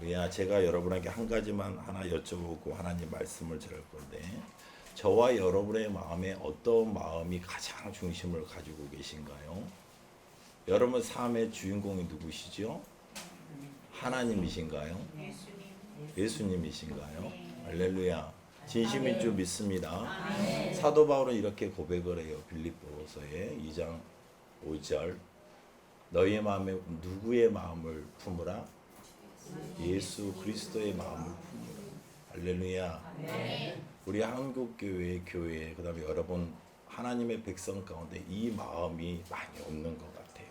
할렐루야. 제가 여러분에게 한 가지만 하나 여쭤보고 하나님 말씀을 전할 건데, 저와 여러분의 마음에 어떤 마음이 가장 중심을 가지고 계신가요? 여러분 삶의 주인공이 누구시죠? 하나님이신가요? 예수님이신가요? 할렐루야. 진심인 줄 믿습니다. 사도 바울은 이렇게 고백을 해요. 빌립보서의 2장 5절. 너희의 마음에 누구의 마음을 품으라? 예수 그리스도의 마음을 품으라. 할렐루야. 우리 한국교회 교회 그다음에 여러분 하나님의 백성 가운데 이 마음이 많이 없는 것 같아요.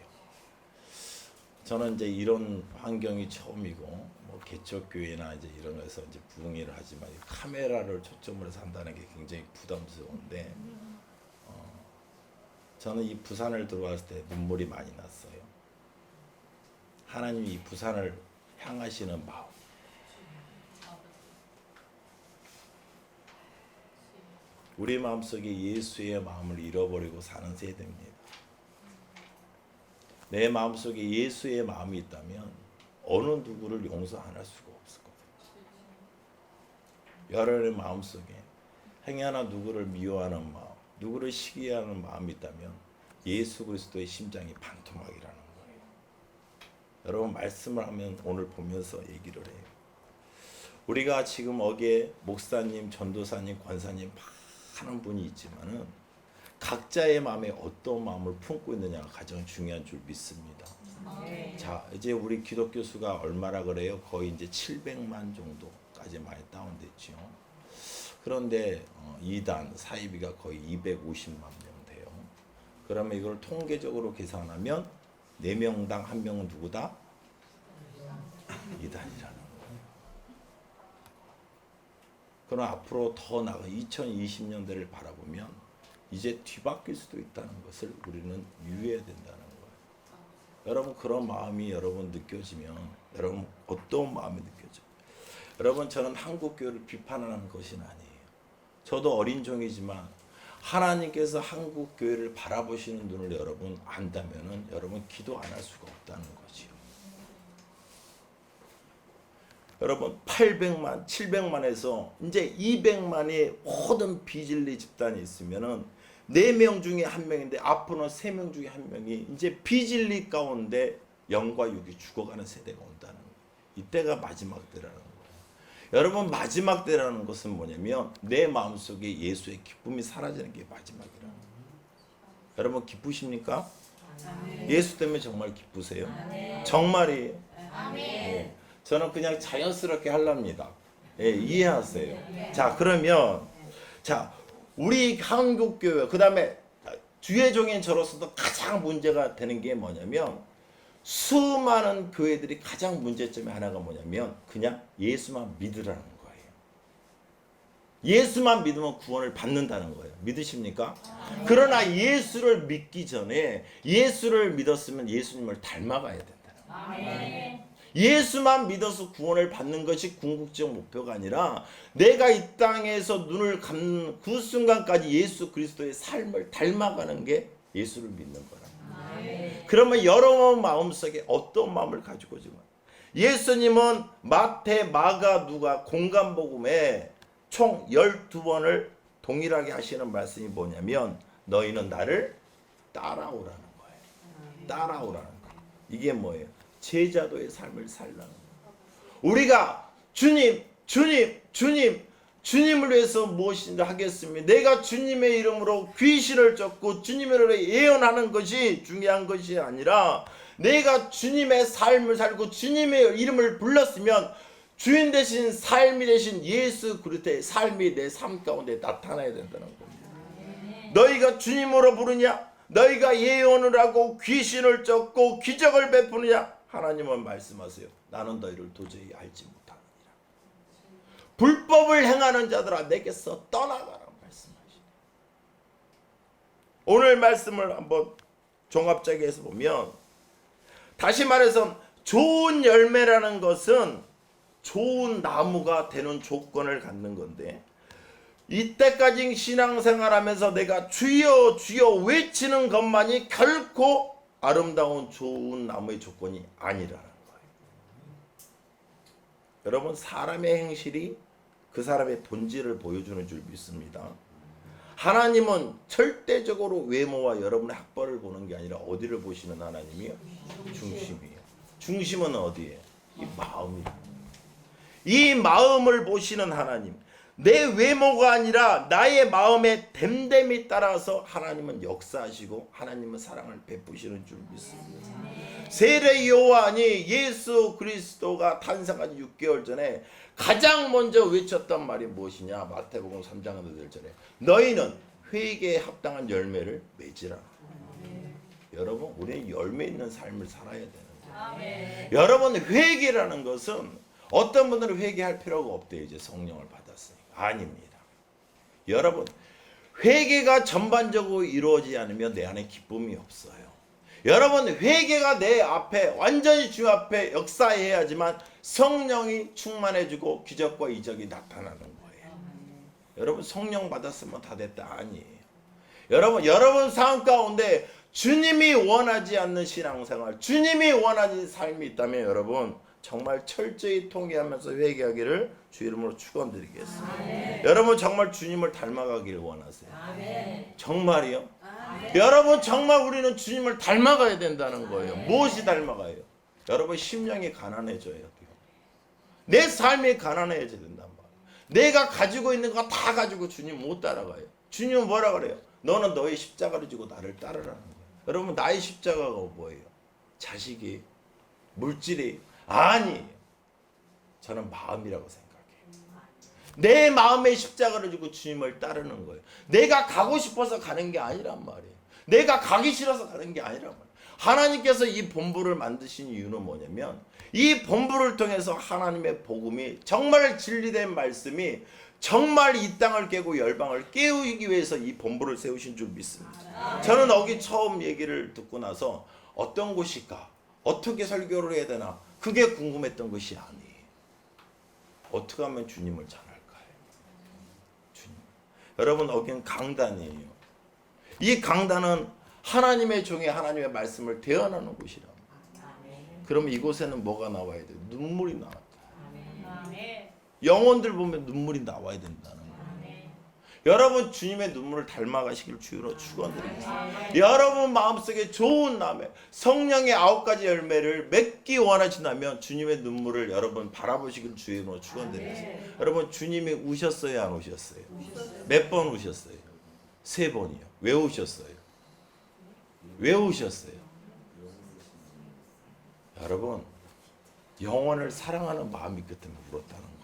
저는 이제 이런 환경이 처음이고 뭐 개척교회나 이제 이런 거에서 이제 부흥회를 하지만 카메라를 초점으로 해서 한다는 게 굉장히 부담스러운데 저는 이 부산을 들어왔을 때 눈물이 많이 났어요. 하나님이 이 부산을 향하시는 마음. 우리 마음속에 예수의 마음을 잃어버리고 사는 세대입니다. 내 마음속에 예수의 마음이 있다면 어느 누구를 용서 안 할 수가 없을 거예요. 여러분의 마음속에 행여나 누구를 미워하는 마음, 누구를 시기하는 마음이 있다면 예수 그리스도의 심장이 반토막이라는 거예요. 여러분 말씀을 하면 오늘 보면서 얘기를 해요. 우리가 지금 어게 목사님, 전도사님, 권사님 많은 분이 있지만은 각자의 마음에 어떤 마음을 품고 있느냐가 가장 중요한 줄 믿습니다. 자, 이제 우리 기독교 수가 얼마나 그래요? 거의 이제 700만 정도까지 많이 다운됐죠. 그런데 이단 사이비가 거의 250만 명 돼요. 그러면 이걸 통계적으로 계산하면 4명당 1명은 누구다? 이단이라는 거예요. 그럼 앞으로 더 나가 2020년대를 바라보면 이제 뒤바뀔 수도 있다는 것을 우리는 유의해야 된다는 거예요. 여러분 그런 마음이 여러분 느껴지면 여러분 어떤 마음이 느껴져요? 여러분 저는 한국교회를 비판하는 것은 아니에요. 저도 어린 종이지만 하나님께서 한국교회를 바라보시는 눈을 여러분 안다면은 여러분 기도 안 할 수가 없다는 거지요. 여러분 800만, 700만에서 이제 200만의 모든 비진리 집단이 있으면은 4명 중에 1명인데 앞으로는 3명 중에 1명이 이제 비진리 가운데 영과 육이 죽어가는 세대가 온다는 거예요. 이때가 마지막 때라는 거예요. 여러분 마지막 때라는 것은 뭐냐면 내 마음속에 예수의 기쁨이 사라지는 게 마지막이라는 거예요. 여러분 기쁘십니까? 예수 때문에 정말 기쁘세요? 정말이에요? 네. 저는 그냥 자연스럽게 하랍니다. 예, 이해하세요. 자, 그러면 자, 우리 한국교회 그다음에 주의종인 저로서도 가장 문제가 되는 게 뭐냐면 수많은 교회들이 가장 문제점이 하나가 뭐냐면 그냥 예수만 믿으라는 거예요. 예수만 믿으면 구원을 받는다는 거예요. 믿으십니까? 그러나 예수를 믿기 전에 예수를 믿었으면 예수님을 닮아가야 된다는 거예요. 예수만 믿어서 구원을 받는 것이 궁극적 목표가 아니라 내가 이 땅에서 눈을 감는 그 순간까지 예수 그리스도의 삶을 닮아가는 게 예수를 믿는 거랍니다. 그러면 여러분 마음속에 어떤 마음을 가지고 지금 예수님은 마태, 마가, 누가 공간복음에 총 12번을 동일하게 하시는 말씀이 뭐냐면 너희는 나를 따라오라는 거예요. 따라오라는 거예요. 이게 뭐예요? 제자도의 삶을 살라는 거예요. 우리가 주님을 위해서 무엇인가 하겠습니다. 내가 주님의 이름으로 귀신을 쫓고 주님의 이름으로 예언하는 것이 중요한 것이 아니라 내가 주님의 삶을 살고 주님의 이름을 불렀으면 주인 되신 삶이 되신 예수 그리스도의 삶이 내 삶 가운데 나타나야 된다는 겁니다. 너희가 주님으로 부르냐? 너희가 예언을 하고 귀신을 쫓고 기적을 베푸느냐? 하나님은 말씀하세요. 나는 너희를 도저히 알지 못하느니라. 불법을 행하는 자들아 내게서 떠나가라 말씀하시네. 오늘 말씀을 한번 종합적으로 해서 보면 다시 말해서 좋은 열매라는 것은 좋은 나무가 되는 조건을 갖는 건데 이때까지 신앙생활하면서 내가 주여 주여 외치는 것만이 결코 아름다운 좋은 나무의 조건이 아니라는 거예요. 여러분 사람의 행실이 그 사람의 본질을 보여주는 줄 믿습니다. 하나님은 절대적으로 외모와 여러분의 학벌을 보는 게 아니라 어디를 보시는 하나님이요? 중심이에요. 중심은 어디에? 이 마음이에요. 이 마음을 보시는 하나님. 내 외모가 아니라 나의 마음의 됨됨이 따라서 하나님은 역사하시고 하나님은 사랑을 베푸시는 줄 믿습니다. 세례 요한이 예수 그리스도가 탄생하기 6개월 전에 가장 먼저 외쳤던 말이 무엇이냐? 마태복음 3장 8절에 너희는 회개에 합당한 열매를 맺으라. 여러분 우리는 열매 있는 삶을 살아야 되는 거예요. 여러분 회개라는 것은 어떤 분들은 회개할 필요가 없대요. 이제 성령을 받았으니까. 아닙니다. 여러분 회개가 전반적으로 이루어지지 않으면 내 안에 기쁨이 없어요. 여러분 회개가 내 앞에 완전히 주 앞에 역사해야지만 성령이 충만해지고 기적과 이적이 나타나는 거예요. 여러분 성령 받았으면 다 됐다 아니에요. 여러분 삶 가운데 주님이 원하지 않는 신앙생활, 주님이 원하는 삶이 있다면 여러분 정말 철저히 통회하면서 회개하기를 주 이름으로 축원드리겠습니다. 아멘. 여러분 정말 주님을 닮아가기를 원하세요? 아멘. 정말이요? 아멘. 여러분 정말 우리는 주님을 닮아가야 된다는 거예요. 아멘. 무엇이 닮아가요? 여러분 심령이 가난해져야 돼요. 내 삶이 가난해져야 된단 말이에요. 내가 가지고 있는 거 다 가지고 주님 못 따라가요. 주님은 뭐라 그래요? 너는 너의 십자가를 지고 나를 따르라는 거예요. 여러분 나의 십자가가 뭐예요? 자식이 물질이 아니, 저는 마음이라고 생각해요. 내 마음의 십자가를 지고 주님을 따르는 거예요. 내가 가고 싶어서 가는 게 아니란 말이에요. 내가 가기 싫어서 가는 게 아니란 말이에요. 하나님께서 이 본부를 만드신 이유는 뭐냐면 이 본부를 통해서 하나님의 복음이 정말 진리된 말씀이 정말 이 땅을 깨고 열방을 깨우기 위해서 이 본부를 세우신 줄 믿습니다. 저는 여기 처음 얘기를 듣고 나서 어떤 곳일까? 어떻게 설교를 해야 되나? 그게 궁금했던 것이 아니에요. 어떻게 하면 주님을 잘 알까요? 주님. 여러분 여기는 강단이에요. 이 강단은 하나님의 종이 하나님의 말씀을 대언하는 곳이라. 그럼 이곳에는 뭐가 나와야 돼요? 눈물이 나와야 돼요. 영혼들 보면 눈물이 나와야 된다는 거예요. 여러분 주님의 눈물을 닮아가시길 주로 축원드리겠습니다. 여러분 마음속에 좋은 남의 성령의 9가지 열매를 맺기 원하신다면 주님의 눈물을 여러분 바라보시길 주로 축원드리겠습니다. 여러분 주님이 우셨어요 안 우셨어요? 몇 번 우셨어요? 3번이요. 왜 우셨어요? 왜 우셨어요? 여러분 영혼을 사랑하는 마음이 있기 때문에 울었다는 거예요.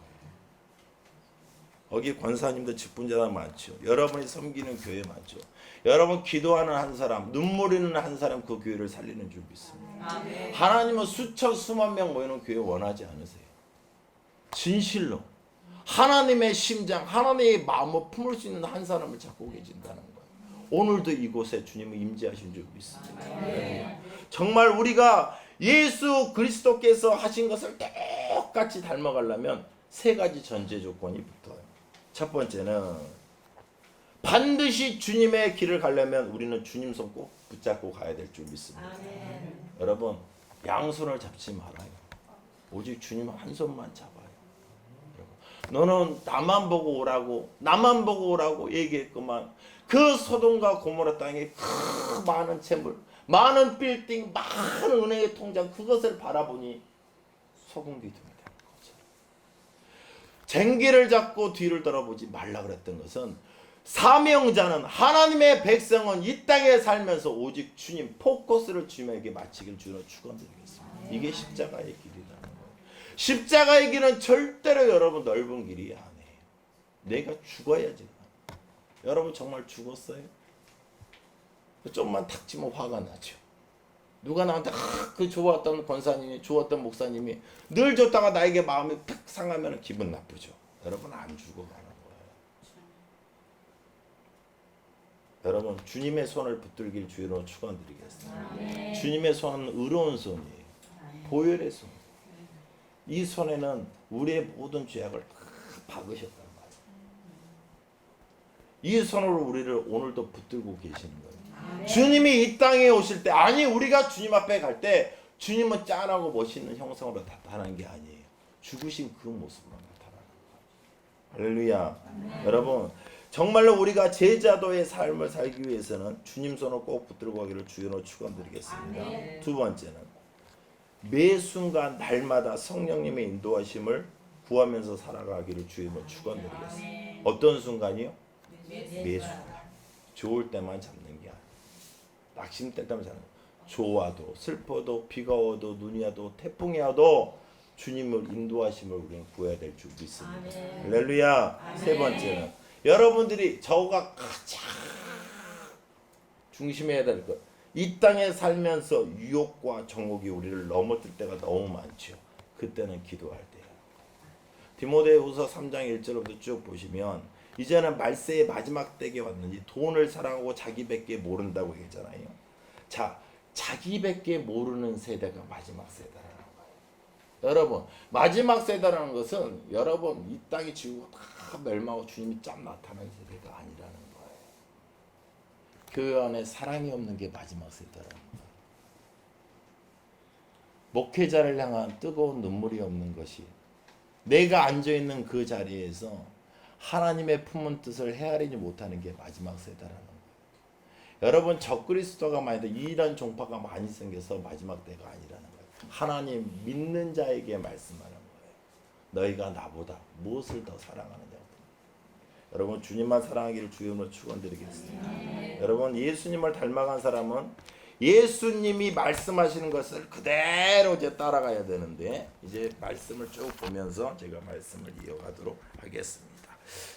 여기 권사님도 직분자가 많죠. 여러분이 섬기는 교회 많죠. 여러분 기도하는 한 사람, 눈물 흘리는 한 사람 그 교회를 살리는 줄 믿습니다. 아멘. 하나님은 수천 수만 명 모이는 교회 원하지 않으세요. 진실로 하나님의 심장, 하나님의 마음을 품을 수 있는 한 사람을 찾고 계신다는 거예요. 오늘도 이곳에 주님은 임재하신 줄 믿습니다. 아멘. 정말 우리가 예수 그리스도께서 하신 것을 똑같이 닮아가려면 3가지 전제 조건이 붙어요. 첫 번째는 반드시 주님의 길을 가려면 우리는 주님 손 꼭 붙잡고 가야 될 줄 믿습니다. 아멘. 여러분 양손을 잡지 말아요. 오직 주님 한 손만 잡아요. 너는 나만 보고 오라고 얘기했구만. 그 소돔과 고모라 땅에 그 많은 재물, 많은 빌딩, 많은 은행의 통장 그것을 바라보니 소금 기둥이 되는 거죠. 쟁기를 잡고 뒤를 돌아보지 말라 그랬던 것은 사명자는 하나님의 백성은 이 땅에 살면서 오직 주님 포커스를 주님에게 마치길 주로 축원드리겠습니다. 이게 십자가의 길이라는 거예요. 십자가의 길은 절대로 여러분 넓은 길이 아니에요. 내가 죽어야지. 여러분 정말 죽었어요? 좀만 탁 치면 화가 나죠. 누가 나한테 그 좋았던 권사님이 좋았던 목사님이 늘 줬다가 나에게 마음이 탁 상하면 기분 나쁘죠. 여러분 안 죽어가는 거예요. 여러분 주님의 손을 붙들길 주로 축원드리겠습니다. 주님의 손은 의로운 손이에요. 보혈의 손. 이 손에는 우리의 모든 죄악을 다 박으셨단 말이에요. 이 손으로 우리를 오늘도 붙들고 계시는 거예요. 주님이 이 땅에 오실 때 우리가 주님 앞에 갈 때 주님은 짠하고 멋있는 형상으로 나타나는 게 아니에요. 죽으신 그 모습만 나타나는 거예요. 할렐루야. 여러분 정말로 우리가 제자도의 삶을 살기 위해서는 주님 손을 꼭 붙들고 가기를 주여로 축원드리겠습니다. 두 번째는 매 순간 날마다 성령님의 인도하심을 구하면서 살아가기를 주여로 축원드리겠습니다. 어떤 순간이요? 매 순간. 좋을 때만 잡는 게 아니에요. 낙심될 때만 잡는 거예요. 좋아도 슬퍼도 비가 와도 눈이 와도 태풍이 와도 주님을 인도하심을 우리는 구해야 될 줄 믿습니다. 할렐루야. 세 번째는 여러분들이 저가 가장 중심해야 될 것. 이 땅에 살면서 유혹과 정욕이 우리를 넘어뜨릴 때가 너무 많죠. 그때는 기도할 때예요. 디모데후서 3장 1절부터 쭉 보시면 이제는 말세의 마지막 때에 왔는지 돈을 사랑하고 자기밖에 모른다고 얘기했잖아요. 자, 자기밖에 모르는 세대가 마지막 세대라는 거예요. 여러분, 마지막 세대라는 것은 여러분 이 땅이 지구가 다 멸망하고 주님이 짬 나타나는 세대가 아니라는 거예요. 그 안에 사랑이 없는 게 마지막 세대라는 거예요. 목회자를 향한 뜨거운 눈물이 없는 것이 내가 앉아있는 그 자리에서 하나님의 품은 뜻을 헤아리지 못하는 게 마지막 세대라는 거예요. 여러분 적그리스도가 많이 이런 종파가 많이 생겨서 마지막 때가 아니라는 거예요. 하나님 믿는 자에게 말씀하는 거예요. 너희가 나보다 무엇을 더 사랑하느냐. 여러분 주님만 사랑하기를 주님으로 축원드리겠습니다. 여러분 예수님을 닮아간 사람은 예수님이 말씀하시는 것을 그대로 이제 따라가야 되는데 이제 말씀을 쭉 보면서 제가 말씀을 이어가도록 하겠습니다.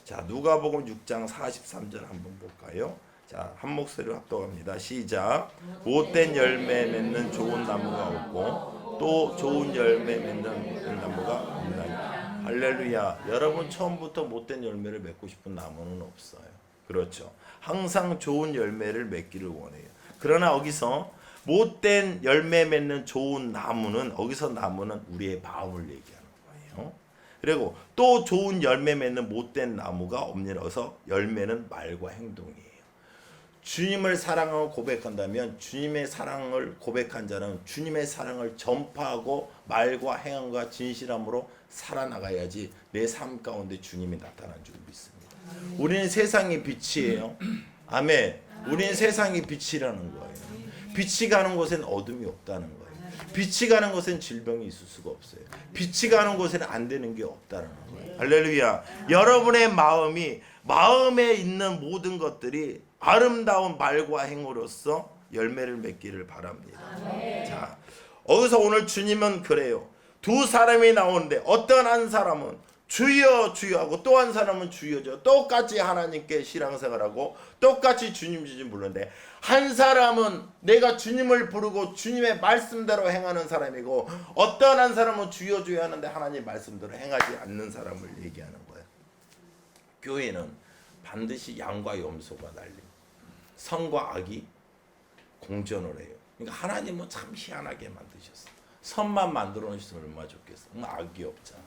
자, 누가복음 6장 43절 한번 볼까요? 자, 한 목소리로 합독합니다. 시작. 못된 열매 맺는 좋은 나무가 없고 또 좋은 열매 맺는 나무가 없나니. 할렐루야. 여러분 처음부터 못된 열매를 맺고 싶은 나무는 없어요. 그렇죠. 항상 좋은 열매를 맺기를 원해요. 그러나 여기서 못된 열매 맺는 좋은 나무는 여기서 나무는 우리의 마음을 얘기하는 거예요. 그리고 또 좋은 열매 맺는 못된 나무가 없니라서 열매는 말과 행동이에요. 주님을 사랑하고 고백한다면 주님의 사랑을 고백한 자는 주님의 사랑을 전파하고 말과 행함과 진실함으로 살아나가야지 내 삶 가운데 주님이 나타난 줄 믿습니다. 우리는 세상의 빛이에요. 아멘. 우리는 세상의 빛이라는 거예요. 빛이 가는 곳엔 어둠이 없다는 거예요. 빛이 가는 곳엔 질병이 있을 수가 없어요. 빛이 가는 곳에는 안 되는 게 없다는 거예요. 할렐루야. 여러분의 마음에 있는 모든 것들이 아름다운 말과 행으로서 열매를 맺기를 바랍니다. 자, 여기서 오늘 주님은 그래요. 두 사람이 나오는데 어떤 한 사람은 주여 주여 하고 또 한 사람은 주여죠. 똑같이 하나님께 신앙생활하고 똑같이 주님 부르는데 한 사람은 내가 주님을 부르고 주님의 말씀대로 행하는 사람이고 어떤 한 사람은 주여 주여 하는데 하나님 말씀대로 행하지 않는 사람을 얘기하는 거예요. 교회는 반드시 양과 염소가 날립니다. 선과 악이 공존을 해요. 그러니까 하나님은 참 희한하게 만드셨어요. 선만 만들어 놓으시면 얼마나 좋겠어요. 악이 없잖아요.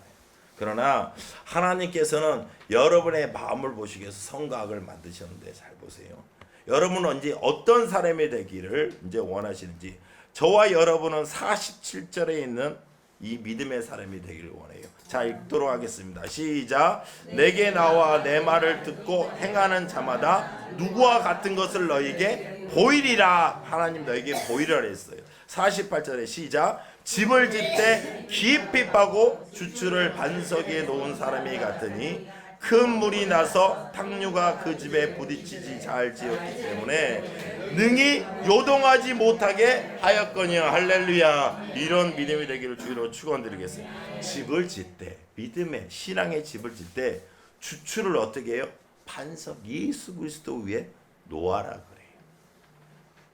그러나 하나님께서는 여러분의 마음을 보시기 위해서 선과 악을 만드셨는데 잘 보세요. 여러분은 이제 어떤 사람이 되기를 이제 원하시는지 저와 여러분은 47절에 있는 이 믿음의 사람이 되기를 원해요. 자, 읽도록 하겠습니다. 시작. 내게 나와 내 말을 듣고 행하는 자마다 누구와 같은 것을 너에게 보이리라. 하나님 너에게 보이리라 했어요. 48절에 시작. 집을 짓되 깊이 파고 주추를 반석 위에 놓은 사람이 같으니 큰 물이 나서 탕류가 그 집에 부딪히지 잘 지었기 때문에 능히 요동하지 못하게 하였거니와. 할렐루야. 이런 믿음이 되기를 주로 축원드리겠습니다. 집을 짓되 믿음의 신앙의 집을 짓되 주추를 어떻게 해요? 반석 예수 그리스도 위에 놓아라 그래요.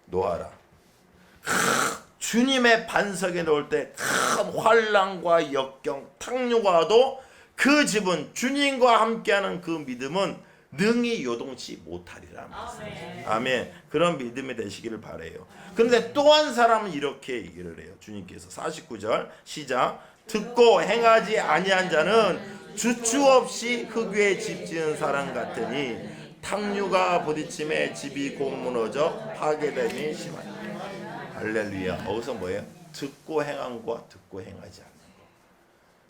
놓아라. 주님의 반석에 놓을 때 큰 환난과 역경, 탕류가 와도 그 집은 주님과 함께하는 그 믿음은 능히 요동치 못하리라. 아멘. 그런 믿음이 되시기를 바라요. 그런데 또 한 사람은 이렇게 얘기를 해요. 주님께서 49절 시작. 듣고 행하지 아니한 자는 주추 없이 흙 위에 집 지은 사람 같으니 탕류가 부딪힘에 집이 곧 무너져 파괴됨이 심하니. 할렐루야. 어디서 뭐예요? 듣고 행함과 듣고 행하지 않는 거.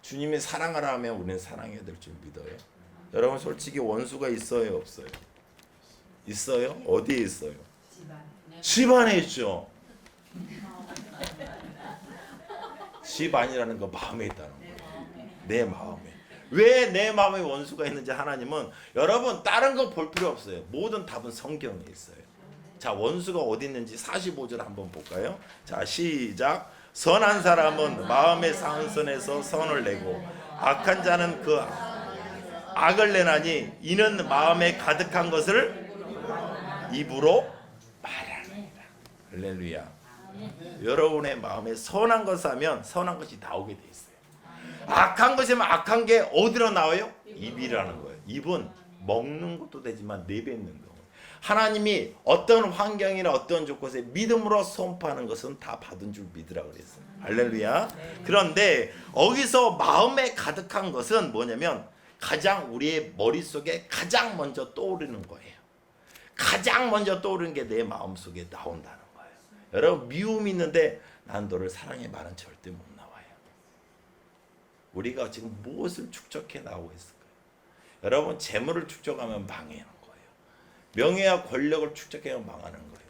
주님이 사랑하라 하면 우리는 사랑해야 될 줄 믿어요. 여러분 솔직히 원수가 있어요, 없어요? 있어요? 어디에 있어요? 집안에 있죠. 집안이라는 거 마음에 있다는 거예요. 내 마음에. 왜 내 마음에 원수가 있는지 하나님은 여러분 다른 거 볼 필요 없어요. 모든 답은 성경에 있어요. 자, 원수가 어디 있는지 45절 한번 볼까요? 자, 시작. 선한 사람은 마음의 상선에서 선을 내고 악한 자는 그 악을 내나니 이는 마음에 가득한 것을 입으로 말합니다. 할렐루야. 여러분의 마음에 선한 것을 하면 선한 것이 나오게 돼 있어요. 악한 것이면 악한 게 어디로 나와요? 입이라는 거예요. 입은 먹는 것도 되지만 내뱉는 거. 하나님이 어떤 환경이나 어떤 조건에 믿음으로 선포하는 것은 다 받은 줄 믿으라고 그랬어요. 할렐루야. 그런데 여기서 마음에 가득한 것은 뭐냐면 가장 우리의 머릿속에 가장 먼저 떠오르는 거예요. 가장 먼저 떠오르는 게 내 마음속에 나온다는 거예요. 여러분 미움이 있는데 난 너를 사랑해 말은 절대 못 나와요. 우리가 지금 무엇을 축적해 나오고 있을까요? 여러분 재물을 축적하면 망해요. 명예와 권력을 축적해야 망하는 거예요.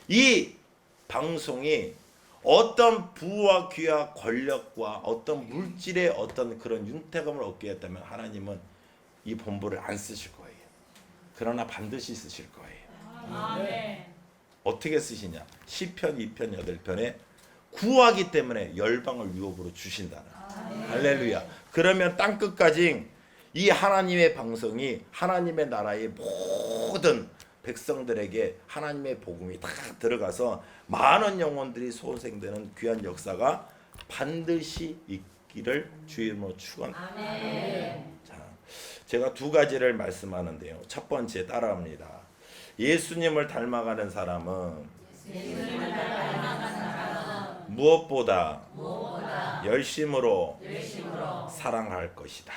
이 방송이 어떤 부와 귀와 권력과 어떤 물질의 어떤 그런 윤택감을 얻게 했다면 하나님은 이 본부를 안 쓰실 거예요. 그러나 반드시 쓰실 거예요. 아멘. 어떻게 쓰시냐? 시편 2편 8편에 구하기 때문에 열방을 유업으로 주신다는. 할렐루야. 그러면 땅끝까지 이 하나님의 방송이 하나님의 나라의 모든 백성들에게 하나님의 복음이 다 들어가서 많은 영혼들이 소생되는 귀한 역사가 반드시 있기를 주의 이름으로 축원합니다. 자, 제가 두 가지를 말씀하는데요. 첫 번째 따라합니다. 예수님을 닮아가는 사람은 무엇보다 열심으로 사랑할 것이다.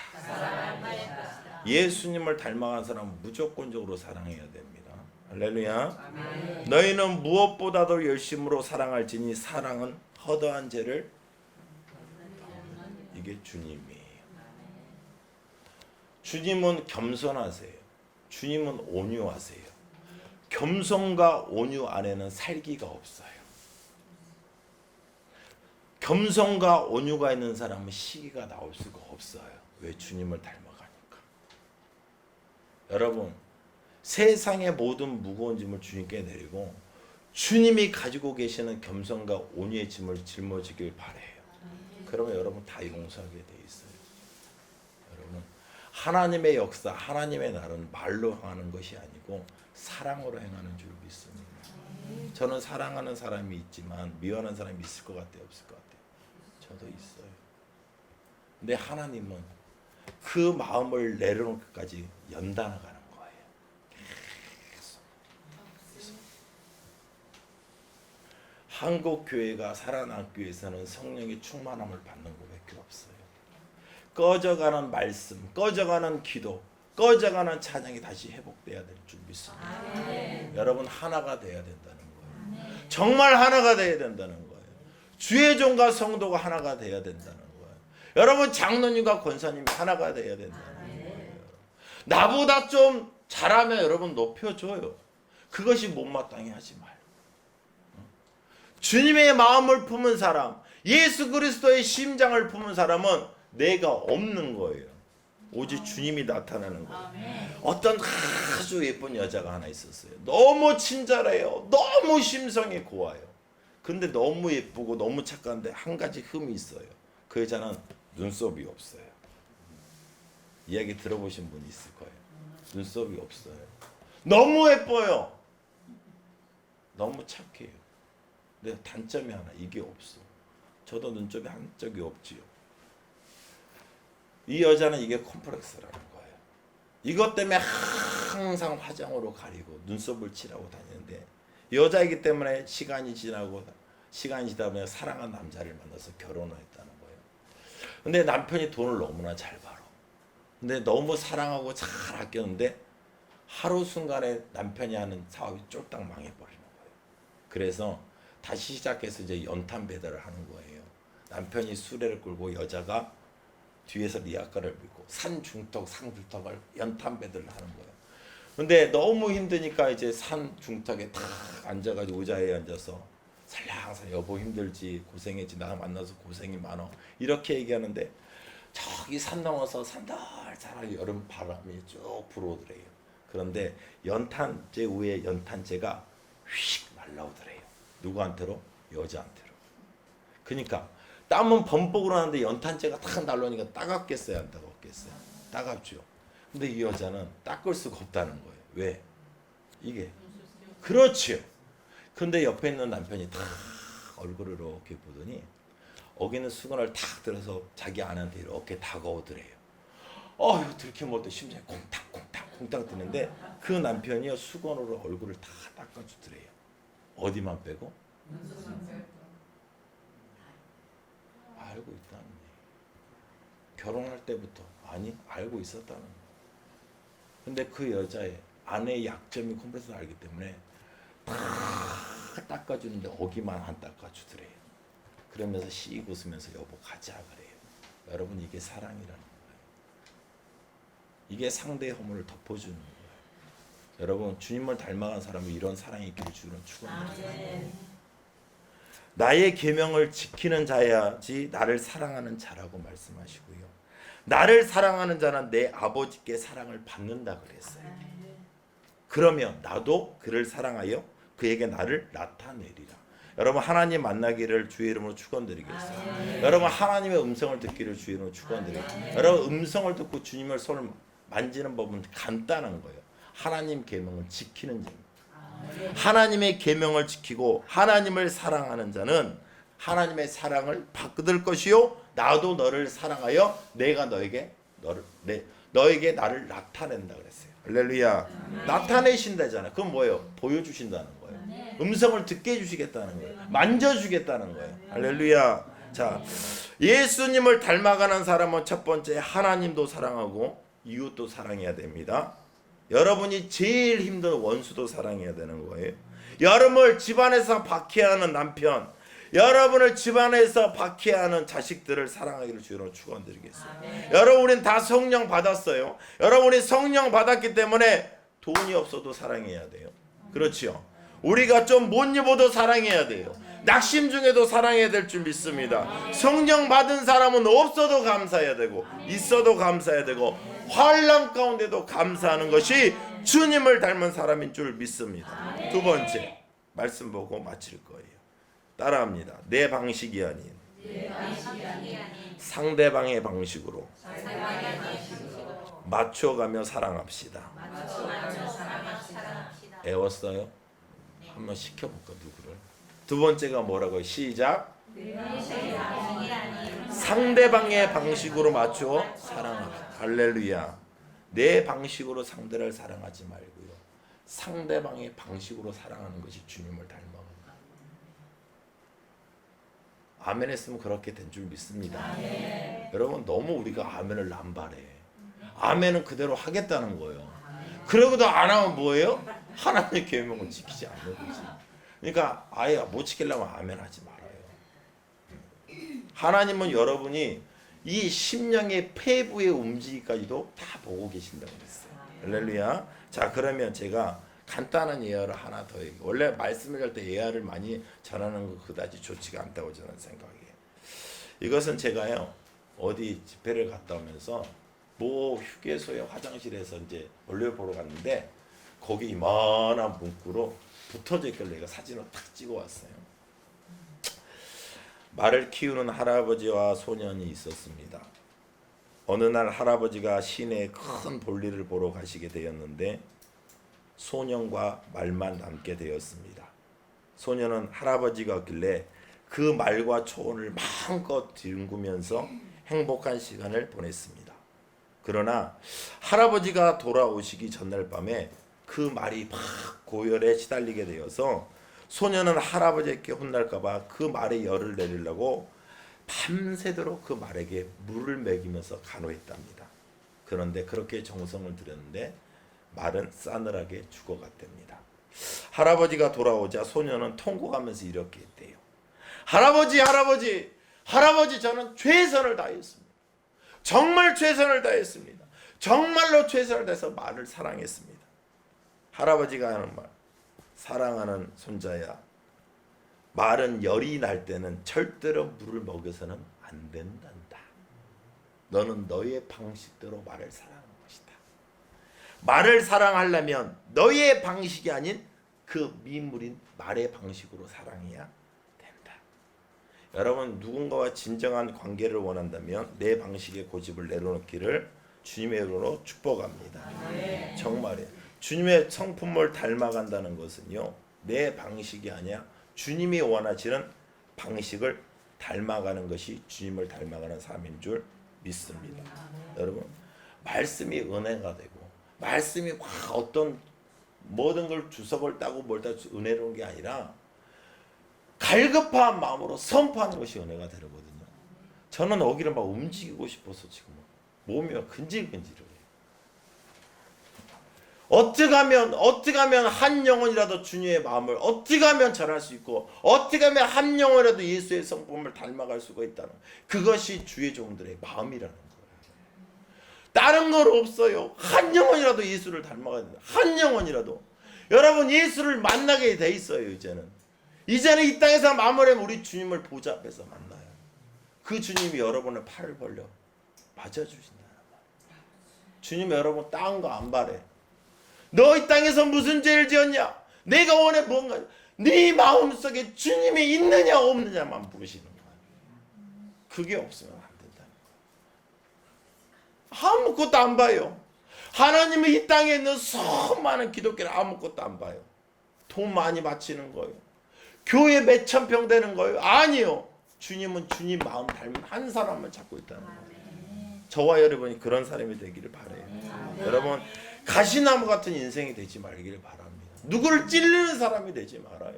예수님을 닮아간 사람은 무조건적으로 사랑해야 됩니다. 할렐루야. 너희는 무엇보다도 열심으로 사랑할지니 사랑은 허다한 죄를 이게 주님이에요. 주님은 겸손하세요. 주님은 온유하세요. 겸손과 온유 안에는 살기가 없어요. 겸손과 온유가 있는 사람은 시기가 나올 수가 없어요. 왜? 주님을 닮아가니까. 여러분 세상의 모든 무거운 짐을 주님께 내리고 주님이 가지고 계시는 겸손과 온유의 짐을 짊어지길 바래요. 그러면 여러분 다 용서하게 돼 있어요. 여러분 하나님의 역사, 하나님의 날은 말로 행하는 것이 아니고 사랑으로 행하는 줄 믿습니다. 저는 사랑하는 사람이 있지만 미워하는 사람이 있을 것 같아요, 없을 것 같아요? 저도 있어요. 근데 하나님은 그 마음을 내려놓기까지 연단하가는 거예요. 계속. 한국 교회가 살아남기 위해서는 성령의 충만함을 받는 것밖에 없어요. 꺼져가는 말씀, 꺼져가는 기도, 꺼져가는 찬양이 다시 회복돼야 될 줄 믿습니다. 아멘. 여러분 하나가 돼야 된다는 거예요. 아멘. 정말 하나가 돼야 된다는 거예요. 주의 종과 성도가 하나가 돼야 된다는 거예요. 여러분 장로님과 권사님이 하나가 돼야 된다는 거예요. 나보다 좀 잘하면 여러분 높여줘요. 그것이 못마땅해 하지 말고. 주님의 마음을 품은 사람, 예수 그리스도의 심장을 품은 사람은 내가 없는 거예요. 오직 주님이 나타나는 거예요. 어떤 아주 예쁜 여자가 하나 있었어요. 너무 친절해요. 너무 심성이 고와요. 근데 너무 예쁘고 너무 착한데 한 가지 흠이 있어요. 그 여자는 눈썹이 없어요. 이야기 들어보신 분 있을 거예요. 눈썹이 없어요. 너무 예뻐요. 너무 착해요. 근데 단점이 하나, 이게 없어. 저도 눈썹이 한쪽이 없지요. 이 여자는 이게 콤플렉스라는 거예요. 이것 때문에 항상 화장으로 가리고 눈썹을 칠하고 다니는데 여자이기 때문에 시간이 지다 보면 사랑한 남자를 만나서 결혼을 했다는 거예요. 근데 남편이 돈을 너무나 잘 벌어. 근데 너무 사랑하고 잘 아꼈는데 하루 순간에 남편이 하는 사업이 쫄딱 망해버리는 거예요. 그래서 다시 시작해서 이제 연탄 배달을 하는 거예요. 남편이 수레를 끌고 여자가 뒤에서 리아카를 밀고 산 중턱 상중턱을 연탄배들을 하는 거예요. 근데 너무 힘드니까 이제 산 중턱에 탁 앉아가지고 의자에 앉아서 살랑살랑 여보 힘들지 고생했지 나 만나서 고생이 많어 이렇게 얘기하는데 저기 산 넘어서 산달산달 여름 바람이 쭉 불어오더래요. 그런데 연탄재 위에 연탄재가 휙 날라오더래요. 누구한테로? 여자한테로. 그러니까 땀은 범벅으로 하는데 연탄재가 탁 날라오니까 따갑겠어요? 안 따갑겠어요? 따갑죠. 근데 이 여자는 닦을 수가 없다는 거예요. 왜? 이게 그렇죠. 근데 옆에 있는 남편이 탁 얼굴을 이렇게 보더니 어기는 수건을 탁 들어서 자기 아내한테 이렇게 다가오더래요. 들키면 또 심장이 콩닥콩닥 뜨는데 그 남편이요 수건으로 얼굴을 다 닦아주더래요. 어디만 빼고? 알고 있다는 얘기. 결혼할 때부터 알고 있었다는 거예요. 근데 그 여자의 아내의 약점이 컴플렉스를 알기 때문에 다 닦아주는데 어기만 안 닦아주더래요. 그러면서 씩 웃으면서 여보 가자 그래요. 여러분 이게 사랑이라는 거예요. 이게 상대의 허물을 덮어주는 거예요. 여러분 주님을 닮아간 사람은 이런 사랑이 있기를 주는 축원합니다. 나의 계명을 지키는 자야지 나를 사랑하는 자라고 말씀하시고요. 나를 사랑하는 자는 내 아버지께 사랑을 받는다 그랬어요. 그러면 나도 그를 사랑하여 그에게 나를 나타내리라. 여러분 하나님 만나기를 주의 이름으로 축원드리겠습니다. 여러분 하나님의 음성을 듣기를 주의 이름으로 축원드리겠습니다. 여러분 음성을 듣고 주님을 손을 만지는 법은 간단한 거예요. 하나님 계명을 지키는 자입니다. 하나님의 계명을 지키고 하나님을 사랑하는 자는 하나님의 사랑을 받을 것이요 나도 너를 사랑하여 내가 너에게 나를 나타낸다 그랬어요. 할렐루야. 나타내신다잖아요. 그건 뭐예요? 보여주신다는 거예요. 음성을 듣게 해주시겠다는 거예요. 만져주겠다는 거예요. 할렐루야. 자, 예수님을 닮아가는 사람은 첫 번째 하나님도 사랑하고 이웃도 사랑해야 됩니다. 여러분이 제일 힘든 원수도 사랑해야 되는 거예요. 여러분을 집안에서 박해하는 남편, 여러분을 집안에서 박해하는 자식들을 사랑하기를 주로 축원드리겠습니다. 여러분 우리는 다 성령 받았어요. 여러분이 성령 받았기 때문에 돈이 없어도 사랑해야 돼요. 그렇죠. 우리가 좀 못 입어도 사랑해야 돼요. 낙심 중에도 사랑해야 될 줄 믿습니다. 성령 받은 사람은 없어도 감사해야 되고 있어도 감사해야 되고 환난 가운데도 감사하는 것이 주님을 닮은 사람인 줄 믿습니다. 두 번째 말씀 보고 마칠 거예요. 따라합니다. 내 방식이 아닌 상대방의 방식으로 맞춰가며 사랑합시다. 애웠어요? 한번 시켜볼까 누구를? 두 번째가 뭐라고요? 시작. 상대방의 방식으로 맞춰 사랑합시다. 할렐루야. 내 방식으로 상대를 사랑하지 말고요. 상대방의 방식으로 사랑하는 것이 주님을 닮아갑니다. 아멘 했으면 그렇게 된 줄 믿습니다. 여러분 너무 우리가 아멘을 남발해. 아멘은 그대로 하겠다는 거예요. 그러고도 안 하면 뭐예요? 하나님의 계명을 지키지 않는 거지. 그러니까 아예 못 지키려면 아멘 하지 말아요. 하나님은 여러분이 이 심령의 폐부의 움직이기까지도 다 보고 계신다고 그랬어요. 할렐루야. 자 그러면 제가 간단한 예화를 하나 더 얘기. 원래 말씀을 할 때 예화를 많이 전하는 거 그다지 좋지가 않다고 저는 생각해요. 이것은 제가요 어디 집회를 갔다 오면서 모 휴게소의 화장실에서 이제 원래 보러 갔는데 거기 이만한 문구로 붙어져 있길래 내가 사진을 탁 찍어 왔어요. 말을 키우는 할아버지와 소년이 있었습니다. 어느 날 할아버지가 시내에 큰 볼일을 보러 가시게 되었는데 소년과 말만 남게 되었습니다. 소년은 할아버지가 없길래 그 말과 초원을 마음껏 뒹구면서 행복한 시간을 보냈습니다. 그러나 할아버지가 돌아오시기 전날 밤에 그 말이 막 고열에 시달리게 되어서 소년은 할아버지에게 혼날까봐 그 말에 열을 내리려고 밤새도록 그 말에게 물을 먹이면서 간호했답니다. 그런데 그렇게 정성을 들였는데 말은 싸늘하게 죽어갔답니다. 할아버지가 돌아오자 소년은 통곡하면서 이렇게 했대요. 할아버지 저는 최선을 다했습니다. 정말 최선을 다했습니다. 정말로 최선을 다해서 말을 사랑했습니다. 할아버지가 하는 말, 사랑하는 손자야, 말은 열이 날 때는 절대로 물을 먹여서는 안 된단다. 너는 너의 방식대로 말을 사랑하는 것이다. 말을 사랑하려면 너의 방식이 아닌 그 미물인 말의 방식으로 사랑해야 된다. 여러분, 누군가와 진정한 관계를 원한다면 내 방식의 고집을 내려놓기를 주님의 이름으로 축복합니다. 정말이에요. 주님의 성품을 닮아간다는 것은요, 내 방식이 아니야 주님이 원하시는 방식을 닮아가는 것이 주님을 닮아가는 삶인 줄 믿습니다. 여러분, 말씀이 은혜가 되고 말씀이 막 어떤 모든 걸 주석을 따고 뭘 다 은혜로운 게 아니라 갈급한 마음으로 선포하는 것이 은혜가 되거든요. 저는 여기를 막 움직이고 싶어서 지금 몸이 근질근질해요. 어떻게 하면 한 영혼이라도 주님의 마음을 어떻게 하면 전할 수 있고 어떻게 하면 한 영혼이라도 예수의 성품을 닮아갈 수가 있다는, 그것이 주의 종들의 마음이라는 거예요. 다른 건 없어요. 한 영혼이라도 예수를 닮아가야 된다. 한 영혼이라도. 여러분, 예수를 만나게 돼 있어요. 이제는 이 땅에서 마무리하면 우리 주님을 보좌 앞에서 만나요. 그 주님이 여러분의 팔을 벌려 맞아주신다는 말. 주님, 여러분 다른 거 안 바래. 너 이 땅에서 무슨 죄를 지었냐? 내가 원해 뭔가. 네 마음속에 주님이 있느냐 없느냐만 보시는 거예요. 그게 없으면 안 된다는 거예요. 아무것도 안 봐요. 하나님은 이 땅에 있는 수많은 기독교를 아무것도 안 봐요. 돈 많이 바치는 거예요. 교회 몇천 평 되는 거예요. 아니요. 주님은 주님 마음 닮은 한 사람을 찾고 있다는 거예요. 저와 여러분이 그런 사람이 되기를 바라요. 여러분, 가시나무 같은 인생이 되지 말기를 바랍니다. 누구를 찔르는 사람이 되지 말아요.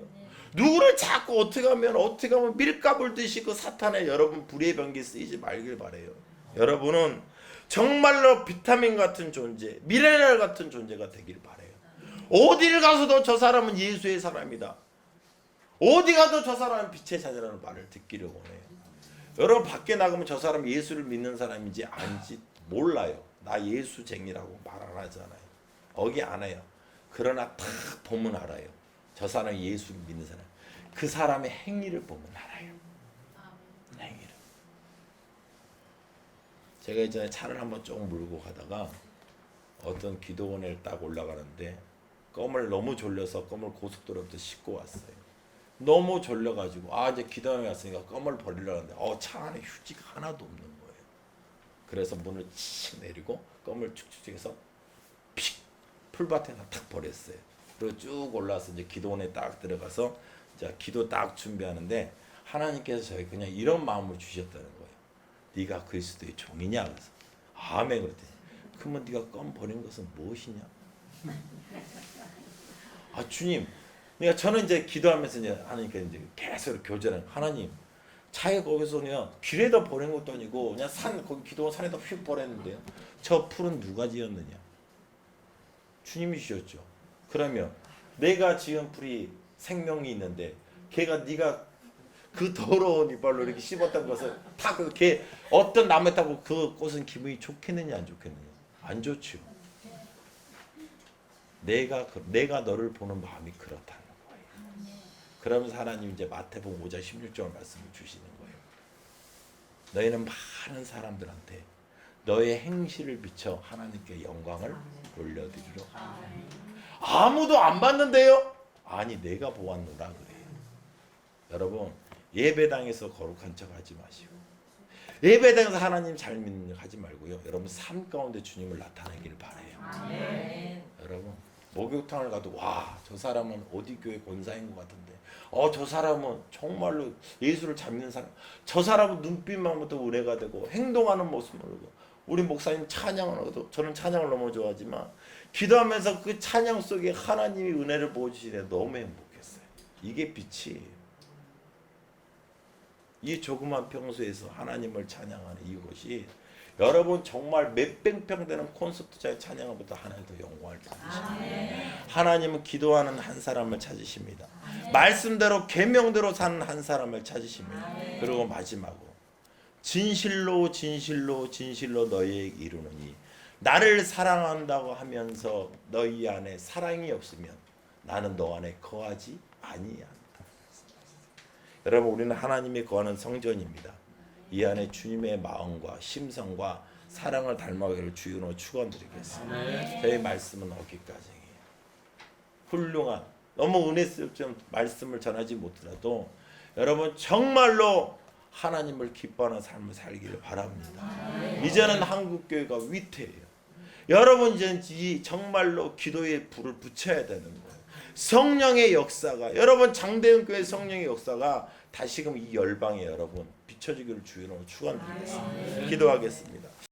누구를 자꾸 어떻게 하면 밀가불 듯이 그 사탄의 여러분 불의 병기 쓰이지 말길 바래요. 여러분은 정말로 비타민 같은 존재, 미네랄 같은 존재가 되길 바래요. 어디를 가서도 저 사람은 예수의 사람이다. 어디 가도 저 사람은 빛의 자녀라는 말을 듣기를 원해요. 여러분, 밖에 나가면 저 사람 예수를 믿는 사람인지 아닌지 몰라요. 나 예수쟁이라고 말 안 하잖아요. 거기 안 해요. 그러나 딱 보면 알아요. 저 사람이 예수를 믿는 사람. 그 사람의 행위를 보면 알아요. 행위를. 제가 이전에 차를 한번 조금 몰고 가다가 어떤 기도원에 딱 올라가는데 껌을 너무 졸려서 껌을 고속도로부터 싣고 왔어요. 너무 졸려가지고 이제 기도원에 갔으니까 껌을 버리려고 하는데 차 안에 휴지가 하나도 없는 거예요. 그래서 문을 칙 내리고 껌을 축축 해서 픽 풀밭에다 탁 버렸어요. 그리고 쭉 올라와서 이제 기도원에 딱 들어가서 이제 기도 딱 준비하는데 하나님께서 저희 그냥 이런 마음을 주셨다는 거예요. 네가 그리스도의 종이냐? 그래서 아멘 그랬더니 그러면 네가 껌 버린 것은 무엇이냐? 주님, 그러니까 저는 이제 기도하면서 이제 하나님께 이제 계속 교제를 하나님, 차에 거기서 그냥 길에다 버린 것도 아니고 그냥 거기 기도원 산에다 휙 버렸는데요. 저 풀은 누가 지었느냐? 주님이 지었죠. 그러면 내가 지은 풀이 생명이 있는데 네가 그 더러운 이빨로 이렇게 씹었던 것을 다 걔 어떤 나무에 타고 그 꽃은 기분이 좋겠느냐 안 좋겠느냐? 안 좋죠. 내가 너를 보는 마음이 그렇다는 거예요. 그러면서 하나님 이제 마태복음 5장 16절 말씀을 주시는 거예요. 너희는 많은 사람들한테 너의 행실을 비춰 하나님께 영광을 올려드리러 아무도 안 받는데요? 아니 내가 보았노라 그래요. 여러분, 예배당에서 거룩한 척 하지 마시고 예배당에서 하나님 잘 믿는 척 하지 말고요. 여러분 삶 가운데 주님을 나타내기를 바라요. 여러분, 목욕탕을 가도 저 사람은 어디 교회 권사인 것 같은데 저 사람은 정말로 예수를 잘 믿는 사람, 저 사람은 눈빛만부터 은혜가 되고 행동하는 모습을 보고 우리 목사님 찬양을 하고도 저는 찬양을 너무 좋아하지만 기도하면서 그 찬양 속에 하나님이 은혜를 보여주시니 너무 행복했어요. 이게 빛이에요. 이 조그만 평소에서 하나님을 찬양하는 이것이 여러분 정말 몇백 평 되는 콘서트장의 찬양보다 하나님 더 영광을 받으십니다. 하나님은 기도하는 한 사람을 찾으십니다. 말씀대로 계명대로 사는 한 사람을 찾으십니다. 그리고 마지막으로 진실로 진실로 진실로 너희에게 이르노니 나를 사랑한다고 하면서 너희 안에 사랑이 없으면 나는 너 안에 거하지 아니한다. 여러분, 우리는 하나님이 거하는 성전입니다. 이 안에 주님의 마음과 심성과 사랑을 닮아가기를 주의로 축원드리겠습니다. 저희 말씀은 여기까지예요. 훌륭한, 너무 은혜스럽게 말씀을 전하지 못하더라도 여러분 정말로 하나님을 기뻐하는 삶을 살기를 바랍니다. 이제는 한국교회가 위태해요. 여러분 이제 정말로 기도의 불을 붙여야 되는 거예요. 성령의 역사가, 여러분 장대현 교회 성령의 역사가 다시금 이 열방에 여러분 비춰지기를 주의로 축원드리겠습니다. 기도하겠습니다.